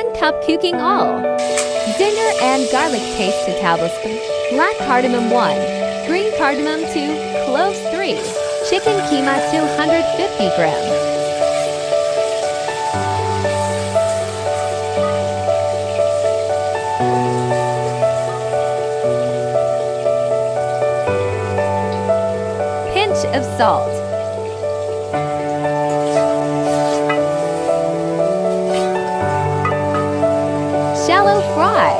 1 cup cooking oil. Ginger and garlic paste 2 tablespoons. Black cardamom 1. Green cardamom 2. Cloves 3. Chicken keema 250 grams. Pinch of salt. Shallow fry.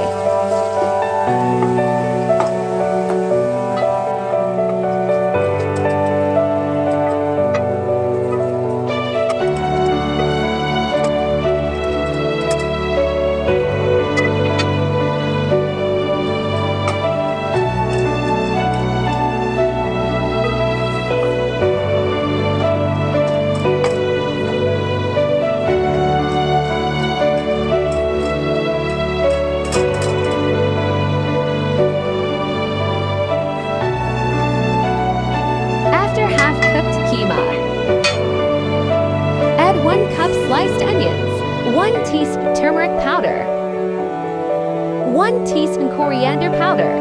Add 1 cup sliced onions, 1 teaspoon turmeric powder, 1 teaspoon coriander powder,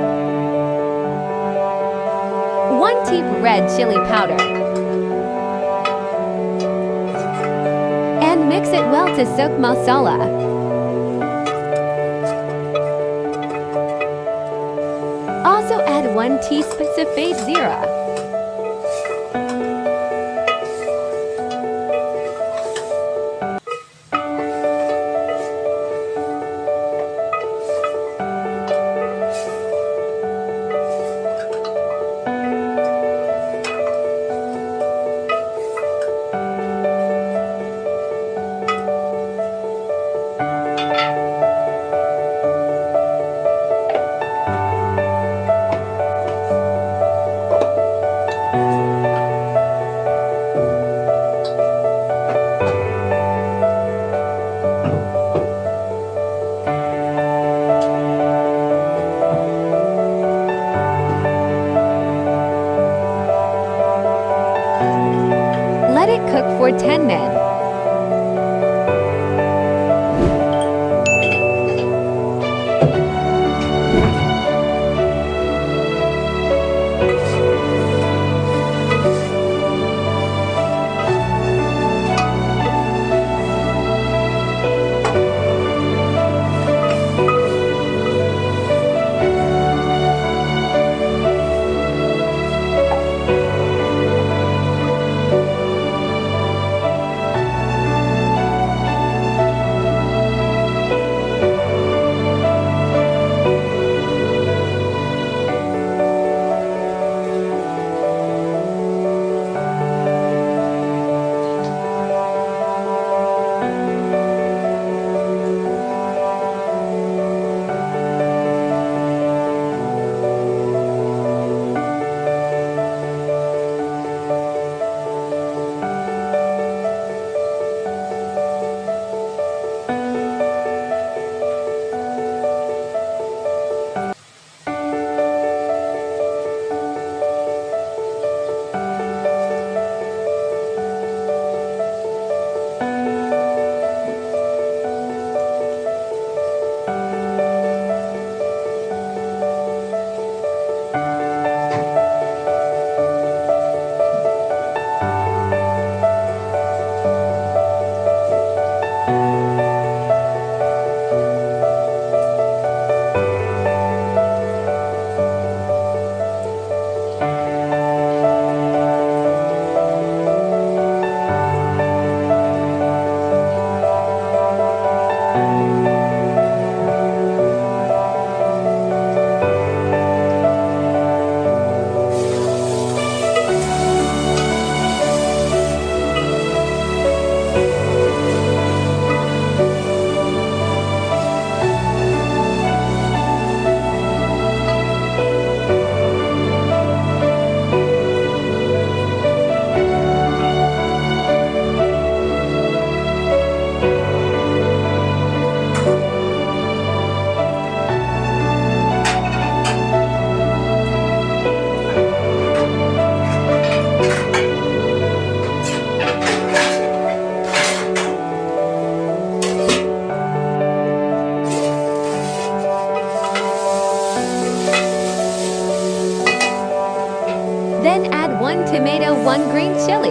1 teaspoon red chili powder, and mix it well to soak masala. Also add 1 teaspoon safed zira. Let it cook for 10 minutes. Then add 1 tomato, 1 green chili.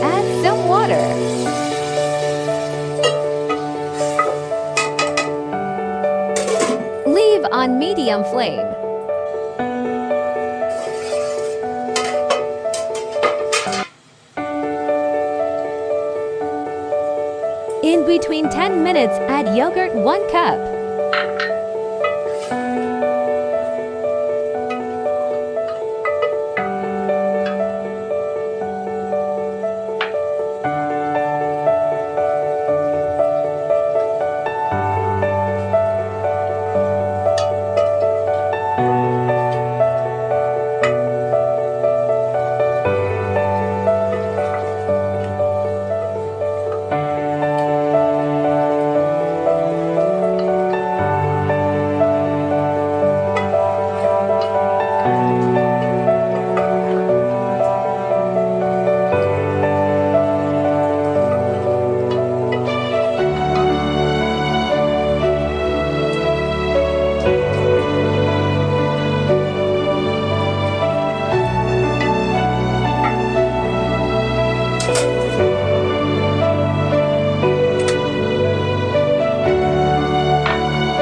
Add some water. Leave on medium flame. In between 10 minutes, add yogurt 1 cup.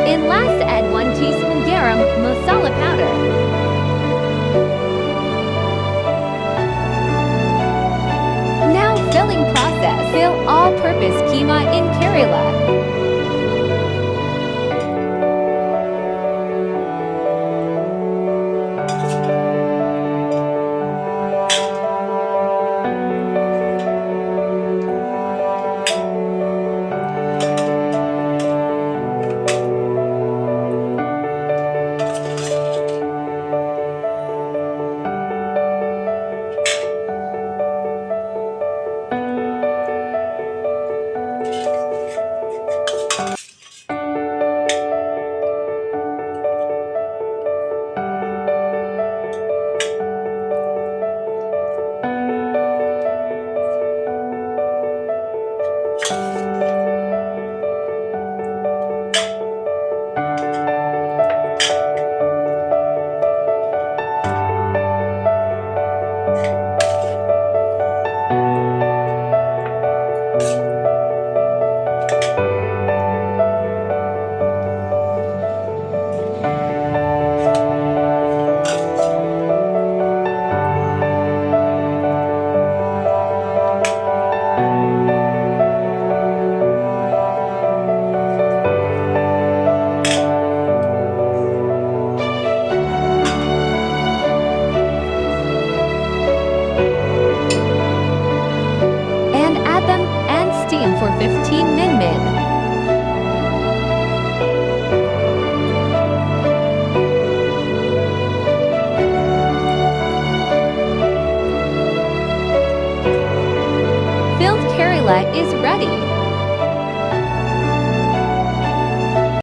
And last, add 1 teaspoon garam masala powder. Now filling process. Fill all-purpose keema in karele.